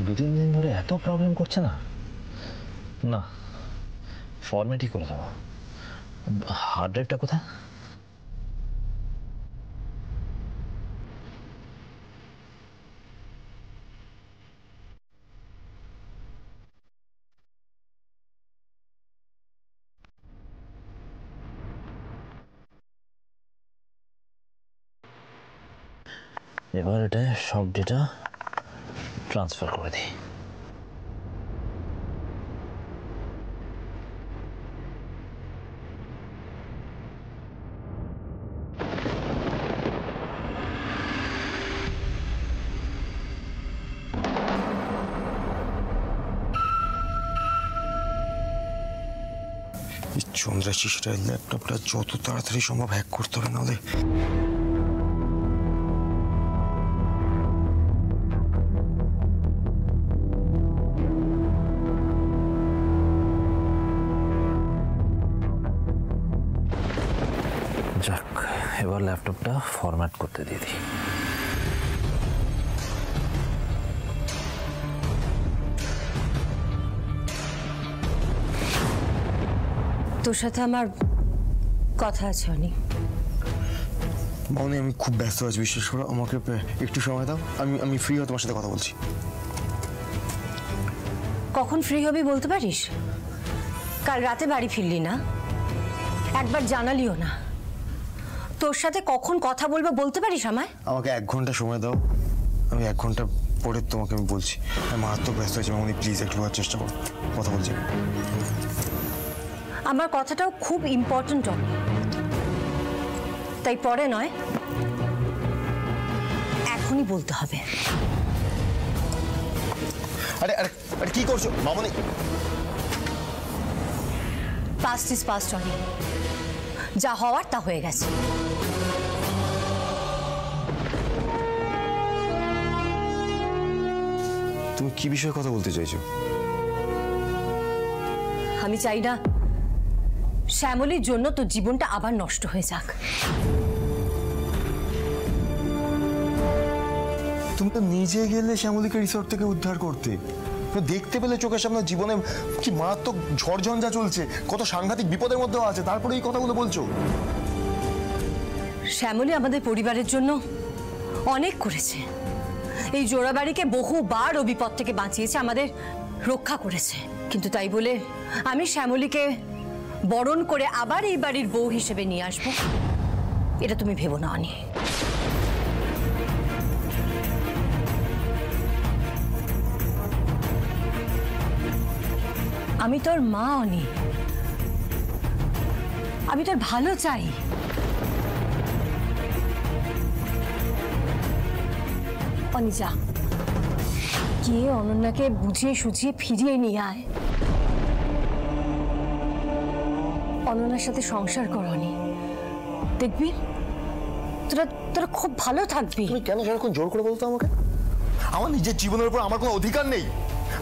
দুদিন দিন ধরে এত প্রবলেম করছে না, না ফরম্যাটই করে দেবো। হার্ড ড্রাইভটা কোথায়? এবার এটা সব ডেটা ট্রান্সফার করে দিই। চন্দ্রাশিসটার ল্যাপটপটা যত তাড়াতাড়ি সম্ভব হ্যাক করতে হবে, নাহলে যাক, এবার ল্যাপটপটা ফরম্যাট করতে দিয়ে দিই। তোর সাথে আমার কথা আছে অনেক। মামনি আমি খুব ব্যস্ত আছি, বিশেষ করে আমাকে একটু সময় দাও, আমি ফ্রি হয়ে তোমার সাথে কথা বলছি। কখন ফ্রি হবি বলতে পারিস? কাল রাতে বাড়ি ফিরলি না, একবার জানালিও না। তোর সাথে কখন কথা বলবো বলতে পারিস আমায়? আমাকে 1 ঘন্টা সময় দাও, আমি 1 ঘন্টা পরে তোমাকে আমি বলছি। আমি মারাত্মক ব্যস্ত আছি মামনি, প্লিজ একটু বোঝার চেষ্টা করো, কথা বলছি। আমার কথাটাও খুব ইম্পর্টেন্ট, তাই পরে নয়, এখনই বলতে হবে। আরে আরে আরে কি করছো মামনি? পাস্ট ইজ পাস্ট অনেক, যা হওয়ার তা হয়ে গেছে। তুমি কি বিষয়ে কথা বলতে চাইছো? আমি চাই না শ্যামলীর জন্য তোর জীবনটা আবার নষ্ট হয়ে যাক। তুমি তো নিজে গেলে শ্যামলীকে রিসোর্ট থেকে উদ্ধার করতে, দেখতে পেলে চোখের সামনে জীবনে কি মারাত্মক ঝড়ঝঞ্ঝা চলছে, কত সাংঘাতিক বিপদের মধ্যে আছে, তারপরে এই কথাগুলো বলছো। শ্যামলী আমাদের পরিবারের জন্য অনেক করেছে, এই জোড়াবাড়িকে বহুবার ও বিপদ থেকে বাঁচিয়েছে, আমাদের রক্ষা করেছে। কিন্তু তাই বলে আমি শ্যামলীকে বরণ করে আবার এই বাড়ির বউ হিসেবে নিয়ে আসবো, এটা তুমি ভেবো না অনি। আমি তোর মা অনি, আমি তোর ভালো চাই। অনি যা, গিয়ে অনন্যাকে বুঝিয়ে সুঝিয়ে ফিরিয়ে নিয়ে আয়। অনন্যার সাথে সংসার করনি, দেখবি তোরা তোরা খুব ভালো থাকবি। তুমি কেন সারাক্ষণ জোর করে বলতো আমাকে? আমার নিজের জীবনের উপর আমার কোনো অধিকার নেই,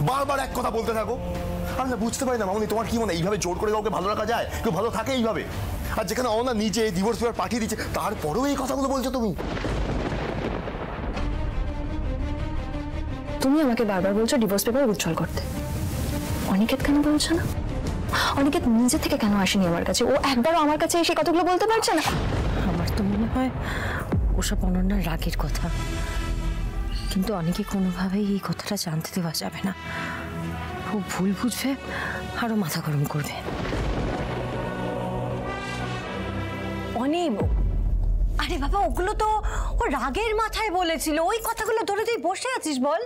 বারবার এক কথা বলতে থাকো। আমি না বুঝতে পারি না মামনি, তোমার কি মনে এইভাবে জোর করে কাউকে ভালো রাখা যায়? কেউ ভালো থাকে এইভাবে? আর যেখানে অনন্যা নিজে ডিভোর্স পেপার পাঠিয়ে দিচ্ছে, তারপরেও এই কথাগুলো বলছো তুমি। তুমি আমাকে বারবার বলছো ডিভোর্স পেপার উইথড্রল করতে, অনিকেত কেন বলছো না? অনিকেত নিজে থেকে কেন আসেনি আমার কাছে? ও একবারও আমার কাছে এসে কথাগুলো বলতে পারছে না? আমার তো মনে হয় ওসব অনন্যার রাগের কথা, কিন্তু অনেকে কোনোভাবেই এই কথাটা জানতে দেওয়া যাবে না। ও ভুল বুঝবে, আরো মাথা গরম করবে। অনেক, আরে বাবা ওগুলো তো ও রাগের মাথায় বলেছিল, ওই কথাগুলো ধরে তুই বসে আছিস বল?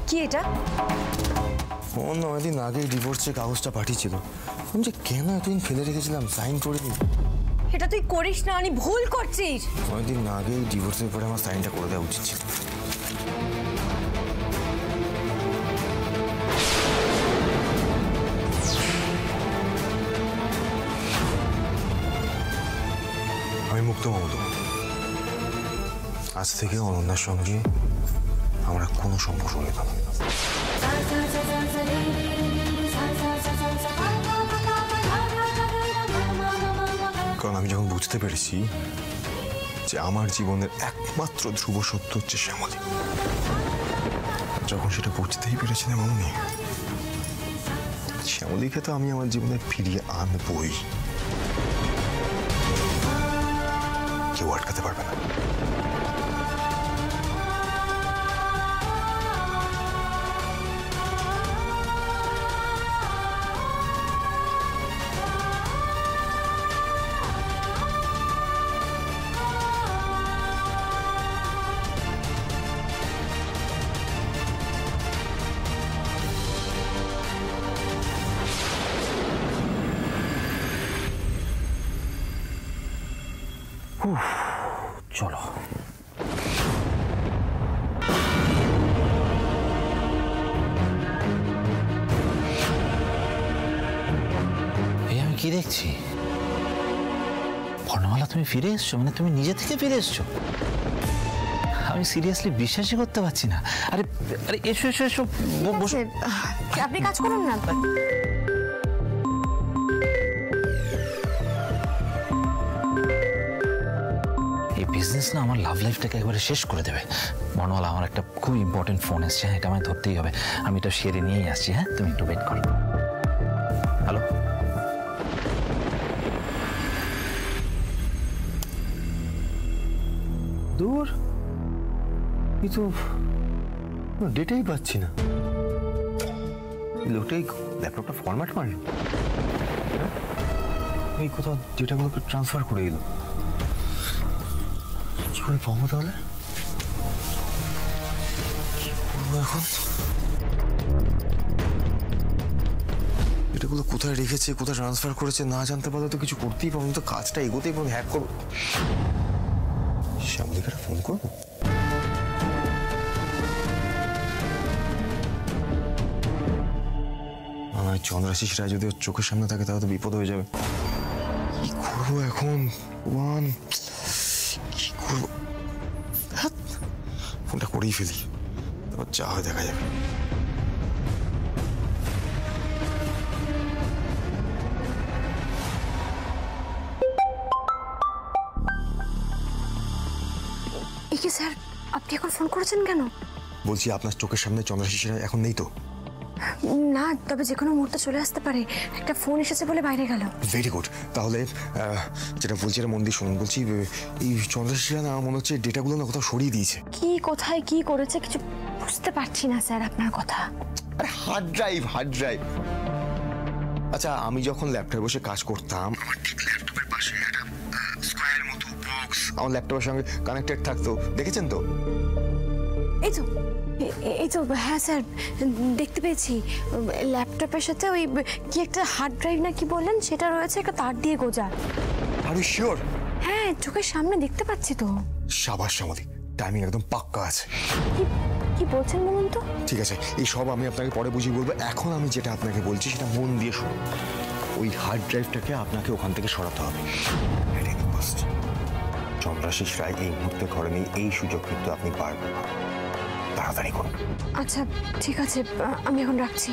কি এটা? অন্য অনেকদিন আগে ডিভোর্সের কাগজটা পাঠিয়েছিল, আমি যে কেন এতদিন ফেলে রেখেছিলাম, সাইন করে দিই। এটা তুই করিস না, আমি ভুল করছিস। অনেকদিন আগেই ডিভোর্সের পরে আমার সাইনটা করে দেওয়া উচিত ছিল। আমি মুক্ত মমতা, আজ থেকে অনন্যার সঙ্গে আমরা কোনো সম্পর্ক নেই। কারণ আমি যখন বুঝতে পেরেছি যে আমার জীবনের একমাত্র ধ্রুব সত্য হচ্ছে শ্যামলী, যখন সেটা বুঝতেই পেরেছি না মামনি, শ্যামলীকে তো আমি আমার জীবনে ফিরিয়ে আনবই, কেউ আটকাতে পারবে না। চলো। এই আমি কি দেখছি? বর্ণমালা, তুমি ফিরে এসছো? মানে তুমি নিজে থেকে ফিরে এসছো? আমি সিরিয়াসলি বিশ্বাসই করতে পারছি না। আরে আরে এসো এসো এসো, বসো। আপনি কাজ করুন না। বিজনেস না আমার লাভ লাইফটাকে একবারে শেষ করে দেবে। বর্ণমালা, আমার একটা খুব ইম্পর্টেন্ট ফোন এসছে, এটা আমায় ধরতেই হবে। আমি এটা সেরে নিয়েই আসছি। হ্যাঁ, তুমি একটু ওয়েট করো। হ্যালো, দূর, কিন্তু ডেটাই পাচ্ছি না। লোকটাই ল্যাপটপটা ফরম্যাট মারলো, এই কোথাও ডেটাগুলোকে ট্রান্সফার করে দিল। কি করে পাবো তাহলে? কি করবো এখন? এটাগুলো কোথায় রেখেছে, কোথায় ট্রান্সফার করেছে না জানতে পারলে তো কিছু করতেই পারবো। তো কাজটা এগোতেই পারবো, হ্যাক করবো। শ্যামলীকে ফোন করবো। চন্দ্রাশিস রায় যদি ওর চোখের সামনে থাকে তাহলে তো বিপদ হয়ে যাবে। কি করবো এখন? ভগবান, কি করবো? ফোনটা করেই ফেলি, তারপর যা হয় দেখা যাবে। কি স্যার, আপনি এখন ফোন করেছেন কেন? বলছি আপনার চোখের সামনে চন্দ্রাশিস রায় এখন নেই তো? না, তবে যে কোনো মুহূর্তে চলে আসতে পারে। একটা ফোন এসেছে বলে বাইরে গেল। Very good. তাহলে যেটা বলছি এটা মন দিয়ে শুনুন। বলছি এই চন্দ্রাশিস রায় না মনে হচ্ছে ডেটাগুলো না কোথাও সরিয়ে দিয়েছে। কি, কোথায়, কি করেছে কিছু বুঝতে পারছি না স্যার আপনার কথা। আরে হার্ড ড্রাইভ, হার্ড ড্রাইভ। আচ্ছা, আমি যখন ল্যাপটপে বসে কাজ করতাম, আমার ঠিক ল্যাপটপের পাশে একটা স্কয়ার মতো বক্স আমার ল্যাপটপের সঙ্গে কানেক্টেড থাকতো, দেখেছেন তো? এই তো, এই তো, হ্যাঁ স্যার দেখতে পেয়েছি। ল্যাপটপের সাথে ওই কি একটা হার্ড ড্রাইভ না কি বললেন সেটা রয়েছে, একটা তার দিয়ে গোজা। Are you sure? হ্যাঁ, চোখের সামনে দেখতে পাচ্ছি তো। সাবাস শ্যামলী, টাইমিং একদম পাক্কা আছে। কি বলছেন বলুন তো? ঠিক আছে, এই সব আমি আপনাকে পরে বুঝিয়ে বলবো। এখন আমি যেটা আপনাকে বলছি সেটা মন দিয়ে শুনুন। ওই হার্ড ড্রাইভটাকে আপনাকে ওখান থেকে সরাতে হবে। চন্দ্রাশিস রায় এই মুহূর্তে ঘরে নেই, এই সুযোগ কিন্তু আপনি পারবেন না। তাড়াতাড়ি করুন। আচ্ছা ঠিক আছে, আমি এখন রাখছি।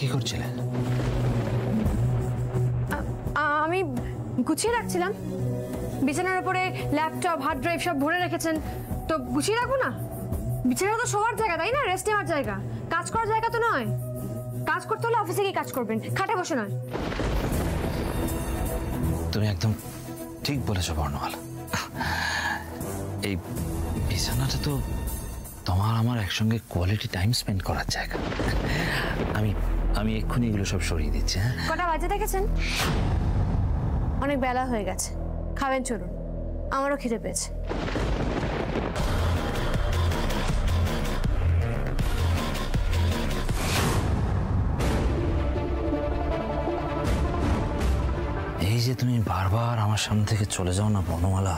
কি করছিলে? আমি গুছিয়ে রাখছিলাম। বিছানার উপরে ল্যাপটপ, হার্ড ড্রাইভ সব ভরে রেখেছেন, তো গুছিয়ে রাখবো না? বিছানা তো শোয়ার জায়গা, তাই না? রেস্ট নেওয়ার জায়গা, কাজ করার জায়গা তো নয়। কাজ করতে হলে অফিসে গিয়ে কাজ করবেন, খাটে বসে নয়। তুমি একদম ঠিক বলেছো বর্ণমালা। এই বিছানাটা তো তোমার আমার একসঙ্গে কোয়ালিটি টাইম স্পেন্ড করার জায়গা। আমি আমি এক্ষুনি এগুলো সব সরিয়ে দিচ্ছি। হ্যাঁ, কটা বাজে দেখেছেন? অনেক বেলা হয়ে গেছে, খাবেন চলুন, আমারও খিদে পেয়েছে। এই যে তুমি বারবার আমার সামনে থেকে চলে যাও না বর্ণমালা,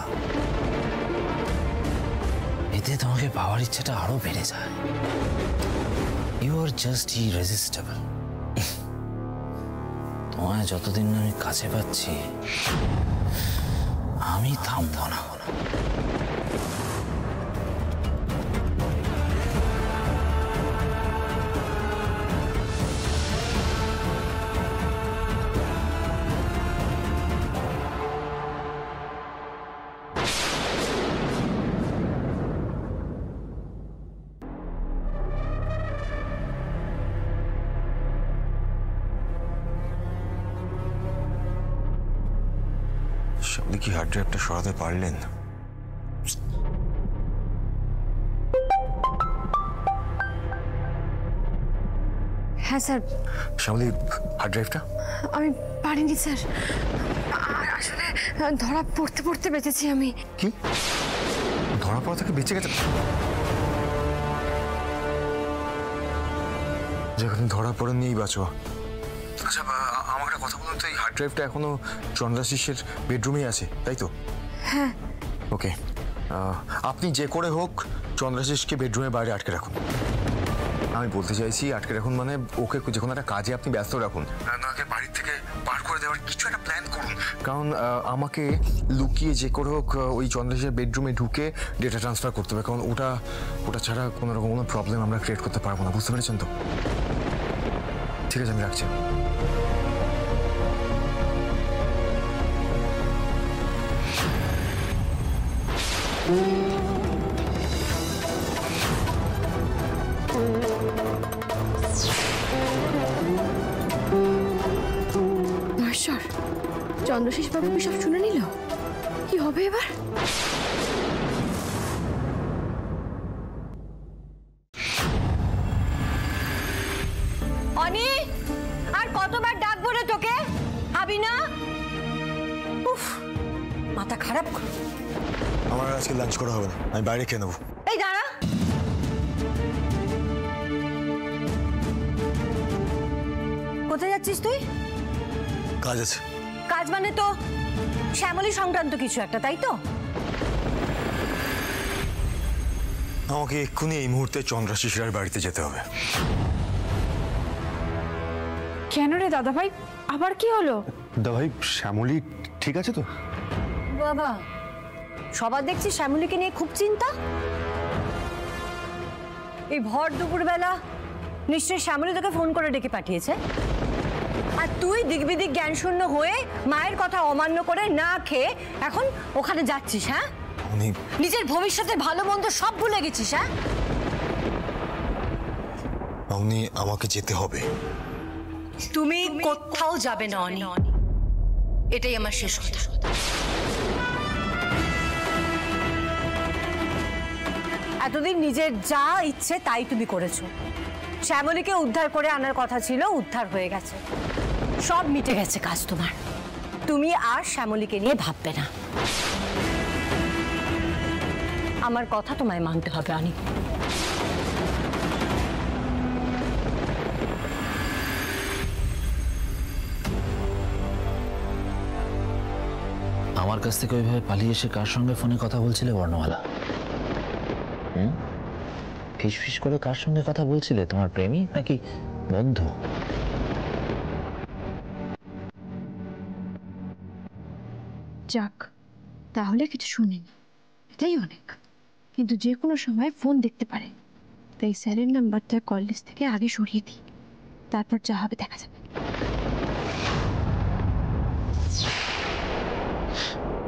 এতে তোমাকে পাওয়ার ইচ্ছাটা আরো বেড়ে যায়। You are just irresistible. তোমায় যতদিন না আমি কাছে পাচ্ছি আমি থামবো না। আপনি কি হার্ড ড্রাইভটা সরাতে পারলেন? হ্যাঁ স্যার। শ্যামলী, হার্ড ড্রাইভটা? আমি পারিনি স্যার, আসলে ধরা পড়তে পড়তে বেঁচেছি আমি। কি ধরা পড়া থেকে বেঁচে গেছে? যেখানে ধরা পড়ে নিয়েই বাঁচো। আচ্ছা, আমাকে একটা কথা বলুন তো, এই হার্ড ড্রাইভটা এখনো চন্দ্রাশিসের বেডরুমেই আছে, তাই তো? হ্যাঁ। ওকে, আপনি যে করে হোক চন্দ্রাশিসকে বেডরুমের বাইরে আটকে রাখুন। আমি বলতে চাইছি আটকে রাখুন মানে ওকে যে কোনো একটা কাজে আপনি ব্যস্ত রাখুন, ওকে বাড়ির থেকে বার করে দেওয়ার কিছু একটা প্ল্যান করুন। কারণ আমাকে লুকিয়ে যে করে হোক ওই চন্দ্রাশিসের বেডরুমে ঢুকে ডেটা ট্রান্সফার করতে হবে, কারণ ওটা ছাড়া কোনো রকম কোনো প্রবলেম আমরা ক্রিয়েট করতে পারবো না। বুঝতে পেরেছেন তো? ঠিক আছে, আমি রাখছি। মহেশ্বর, চন্দ্রশেষ বাবু কি সব শুনে নিল? কি হবে এবার? অনি, আর কতবার ডাকবো রে তোকে? আবি না? উফ, মাথা খারাপ। আমার আজকে লাঞ্চ করা হবে না, আমি বাইরে খেয়ে নেবো। এই দাঁড়া, কোথায় যাচ্ছিস তুই? কাজ আছে। কাজ মানে তো শ্যামলী সংক্রান্ত কিছু একটা, তাই তো? আমাকে এক্ষুনি এই মুহূর্তে চন্দ্রাশিসের বাড়িতে যেতে হবে। কেন রে দাদা ভাই, আবার কি হলো? দা ভাই, শ্যামলী ঠিক আছে তো? বাবা, সবার দেখছি শ্যামলীকে নিয়ে খুব চিন্তা। এই ভর দুপুরবেলা নিশ্চয়ই শ্যামলী তোকে ফোন করে ডেকে পাঠিয়েছে, আর তুই দিকবিদিক জ্ঞান শূন্য হয়ে মায়ের কথা অমান্য করে না খেয়ে এখন ওখানে যাচ্ছিস। হ্যাঁ, নিজের ভবিষ্যতের ভালো মন্দ সব ভুলে গেছিস। হ্যাঁ, আমাকে যেতে হবে। তুমি কোথাও যাবে না অনি, এটাই আমার শেষ কথা। এতদিন নিজের যা ইচ্ছে তাই তুমি করেছো। শ্যামলীকে উদ্ধার করে আনার কথা ছিল, উদ্ধার হয়ে গেছে, সব মিটে গেছে কাজ তোমার। তুমি আর শ্যামলীকে নিয়ে ভাববে না। আমার কথা তোমায় মানতে হবে অনি। আমার কাছ থেকে ওইভাবে পালিয়ে এসে কার সঙ্গে ফোনে কথা বলছিলে বর্ণমালা? ফিস ফিস করে কার সঙ্গে কথা বলছিলে? তোমার প্রেমী নাকি বন্ধু? যাক, তাহলে কিছু শুনিনি, এটাই অনেক। কিন্তু যে কোনো সময় ফোন দেখতে পারে, তাই স্যারের নাম্বারটা কল লিস্ট থেকে আগে সরিয়ে দিই, তারপর যা হবে দেখা যাবে।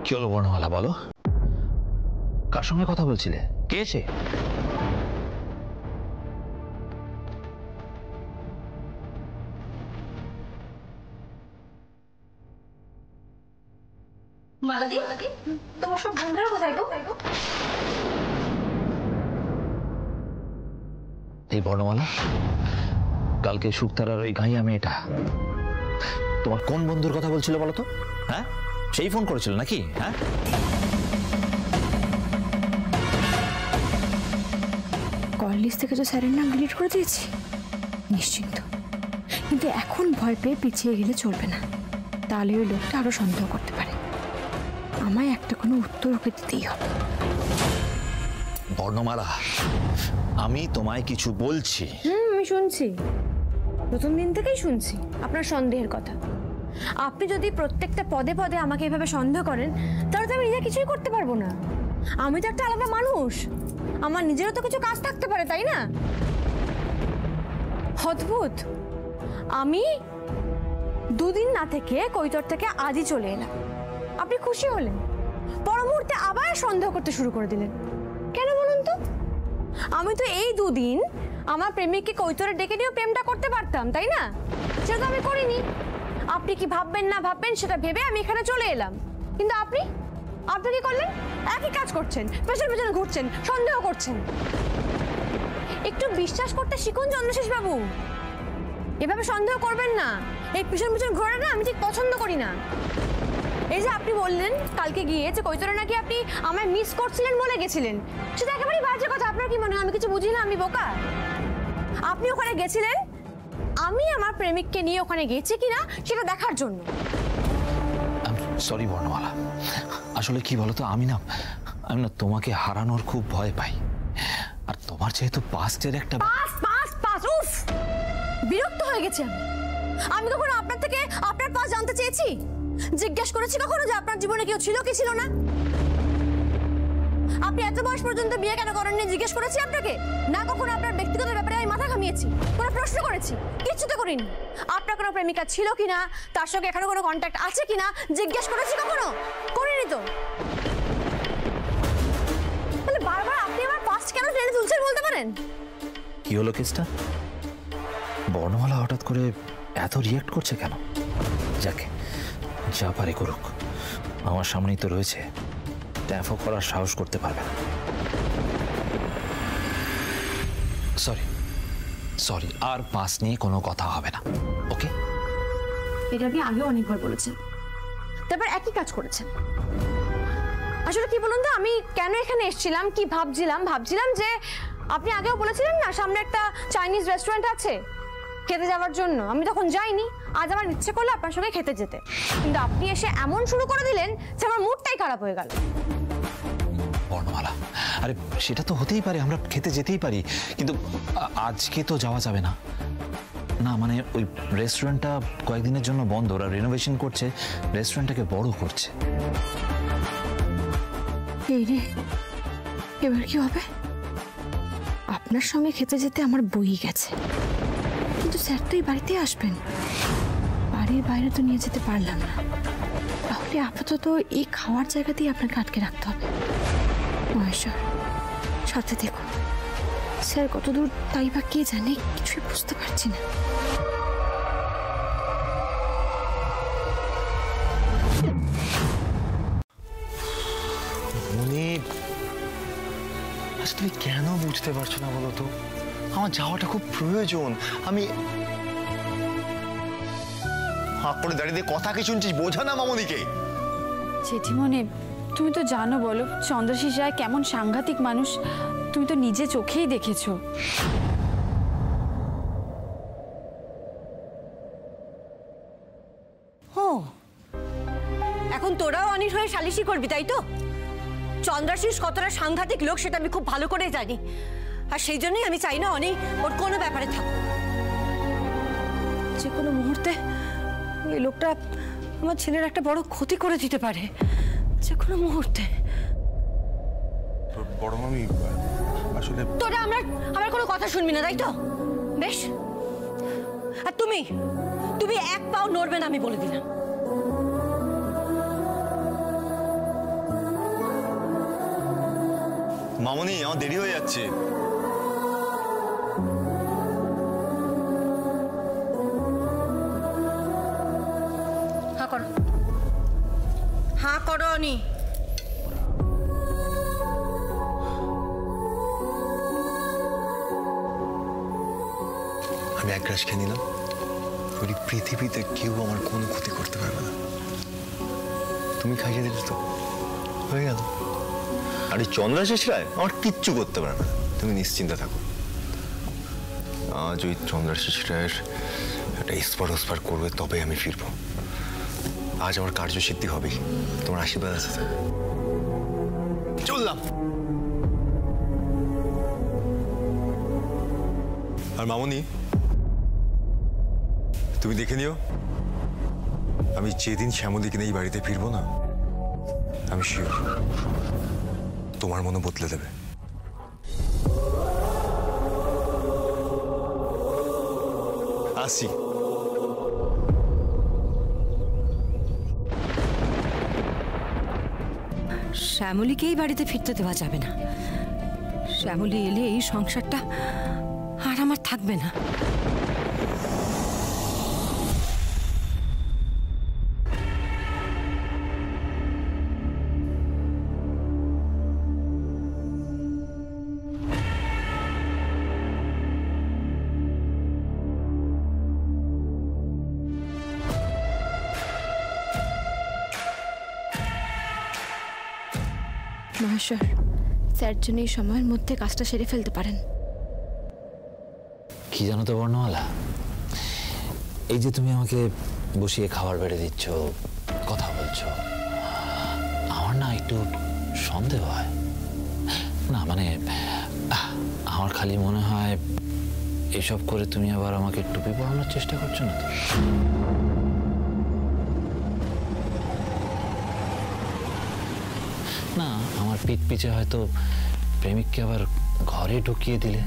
কি হলো বর্ণমালা, বলো, কার সঙ্গে কথা বলছিলে? কে সে? মালাদি, তোমার সব বন্ধুরা কোথায় গো? এই বর্ণমালা, কালকে শুক্তারার ওই গাইয়া মেয়েটা তোমার কোন বন্ধুর কথা বলছিল বলো তো? হ্যাঁ, সেই ফোন করেছিল নাকি? হ্যাঁ, কল লিস্ট থেকে তো স্যারের নাম ডিলিট করে দিয়েছি, নিশ্চিন্ত। কিন্তু এখন ভয় পেয়ে পিছিয়ে গেলে চলবে না, তাহলে ওই লোকটা আরো সন্দেহ করতে পারে। আমায় একটা কোনো উত্তর ওকে দিতেই হবে। বর্ণমালা, আমি তোমায় কিছু বলছি। আমি শুনছি, প্রথম দিন থেকেই শুনছি আপনার সন্দেহের কথা। আপনি যদি প্রত্যেকটা পদে পদে আমাকে এভাবে সন্দেহ করেন, তাহলে তো আমি নিজে কিছুই করতে পারবো না। আমি তো একটা আলাদা মানুষ, আমার নিজেরও তো কিছু কাজ থাকতে পারে, তাই না? অদ্ভুত, আমি দুদিন না থেকে কৈতর থেকে আজই চলে এলাম, আপনি খুশি হলেন, পর মুহূর্তে আবার সন্দেহ করতে শুরু করে দিলেন। কেন বলুন তো? আমি তো এই দুদিন আমার প্রেমিককে কৈতরে ডেকে নিয়েও প্রেমটা করতে পারতাম, তাই না? সেটা তো আমি করিনি। আপনি কি ভাববেন না ভাববেন সেটা ভেবে আমি এখানে চলে এলাম, কিন্তু আপনি কি করলেন? একই কাজ করছেন, পেছন পেছন ঘুরছেন, সন্দেহ করছেন। একটু বিশ্বাস করতে শিখুন চন্দ্রশেষ বাবু, এভাবে সন্দেহ করবেন না। এই পিছন পিছন ঘোরা না আমি ঠিক পছন্দ করি না। এই যে আপনি বললেন কালকে গিয়ে যে কৈতরে নাকি আপনি আমায় মিস করছিলেন বলে গেছিলেন, সেটা একেবারেই বাজে কথা। আপনার কি মনে হয় আমি কিছু বুঝি না, আমি বোকা? আপনি ওখানে গেছিলেন আমি আমার প্রেমিককে নিয়ে ওখানে গেছি কিনা সেটা দেখার জন্য। সরি বর্ণমালা, আসলে কি বলতো, আমি না তোমাকে হারানোর খুব ভয় পাই। আর তোমার যেহেতু পাস্টের একটা উফ, বিরক্ত হয়ে গেছি আমি কখনো আপনার থেকে আপনার পাস জানতে চেয়েছি? জিজ্ঞেস করেছি কখনো যে আপনার জীবনে কেউ ছিল কি ছিল না? আপনি এত বয়স পর্যন্ত বিয়ে কেন করেননি জিজ্ঞেস করেছি আপনাকে? না কখনো আপনার ব্যক্তিগত ব্যাপারে আমি মাথা ঘামিয়েছি, কোনো প্রশ্ন করেছি? কিচ্ছু তো করিনি। আপনার কোনো প্রেমিকা ছিল কিনা, তার সঙ্গে এখনো কোনো কন্ট্যাক্ট আছে কিনা জিজ্ঞেস করেছি কখনো? করিনি তো। মানে বারবার আপনি আমার পাস্ট কেন টেনে তুলছেন বলতে পারেন? কি হলো কেসটা? বর্ণমালা হঠাৎ করে এত রিয়াক্ট করছে কেন? যাকে যা পারে করুক, আমার সামনেই তো রয়েছে, ট্যাফো করার সাহস করতে পারবে না। সরি, আর পাস নিয়ে কোনো কথা হবে না, ওকে? এটা আপনি আগেও অনেকবার বলেছেন, তারপর একই কাজ করেছেন। আসলে কি বলুন তো, আমি কেন এখানে এসেছিলাম, কি ভাবছিলাম যে আপনি আগেও বলেছিলেন না সামনে একটা চাইনিজ রেস্টুরেন্ট আছে খেতে যাওয়ার জন্য। আমি তখন যাইনি, আজ আমার ইচ্ছে করলো আপনার সঙ্গে খেতে যেতে, কিন্তু আপনি এসে এমন শুরু করে দিলেন যে আমার মুডটাই খারাপ হয়ে গেল। বর্ণমালা, আরে সেটা তো হতেই পারে, আমরা খেতে যেতেই পারি, কিন্তু আজকে তো যাওয়া যাবে না। না মানে ওই রেস্টুরেন্টটা কয়েকদিনের জন্য বন্ধ, ওরা রিনোভেশন করছে, রেস্টুরেন্টটাকে বড় করছে। এই রে, এবার কি হবে? আপনার সঙ্গে খেতে যেতে আমার বই গেছে, কিন্তু স্যার তো এই বাড়িতে আসবেন, বাড়ির বাইরে তো নিয়ে যেতে পারলাম না। তাহলে আপাতত এই খাওয়ার জায়গাতেই আপনাকে আটকে রাখতে হবে। মহেশ্বর, সাথে দেখুন, স্যার কতদূর তাই বা কে জানে, কিছুই বুঝতে পারছি না। তুমি কেন বুঝতে পারছো না বলো তো? আমার যাওয়াটা খুব প্রয়োজন। আমি হাঁক করে দাঁড়িয়ে কথা কি শুনছিস? বোঝা না মামনিকে। জেঠিমনি, তুমি তো জানো বলো চন্দ্রশেষ রায় কেমন সাংঘাতিক মানুষ, তুমি তো নিজে চোখেই দেখেছো। ও, এখন তোরাও অনির হয়ে সালিশি করবি, তাই তো? চন্দ্রাশিস কতটা সাংঘাতিক লোক সেটা আমি খুব ভালো করে জানি, আর সেই জন্যই আমি চাই না অনি ওর কোনো ব্যাপারে থাকুক। যে কোনো মুহূর্তে এই লোকটা আমার ছেলের একটা বড় ক্ষতি করে দিতে পারে, যে কোনো মুহূর্তে। বড় মামি, আসলে তোরা আমার কোনো কথা শুনবি না, তাই তো? বেশ, আর তুমি এক পাও নড়বে না, আমি বলে দিলাম। মামনি, আমার দেরি হয়ে যাচ্ছে। হ্যাঁ করো অনি। আমি এক গ্লাস গ্রাস খেয়ে নিলাম, ওই পৃথিবীতে কেউ আমার কোনো ক্ষতি করতে পারবে না। তুমি খাইয়ে দিলে তো হয়ে গেল। আর এই চন্দ্রাশিস রায় আমার কিচ্ছু করতে পারে না, তুমি নিশ্চিন্তে থাকো। আজ ওই চন্দ্রাশিস রায়ের একটা ইস্পার ওস্পার করবে, তবে আমি ফিরবো। আজ আমার কার্যসিদ্ধি হবেই, তোমার আশীর্বাদ আছে। চললাম। আর মামনি, তুমি দেখে নিও, আমি যেদিন শ্যামলীকে নিয়ে এই বাড়িতে ফিরবো না, আমি শিওর তোমার মনে বদলে দেবে। আসি। শ্যামলীকে এই বাড়িতে ফিরতে দেওয়া যাবে না। শ্যামলী এলে এই সংসারটা আর আমার থাকবে না। মহেশ্বর, স্যার জন্য এই সময়ের মধ্যে কাজটা সেরে ফেলতে পারেন। কি জানো তো বর্ণমালা, এই যে তুমি আমাকে বসিয়ে খাবার বেড়ে দিচ্ছ, কথা বলছো, আমার না একটু সন্দেহ হয়। না মানে আমার খালি মনে হয় এসব করে তুমি আবার আমাকে টুপি পরানোর চেষ্টা করছো না তো? না, আমার পিঠ পিছে হয়তো প্রেমিককে আবার ঘরে ঢুকিয়ে দিলে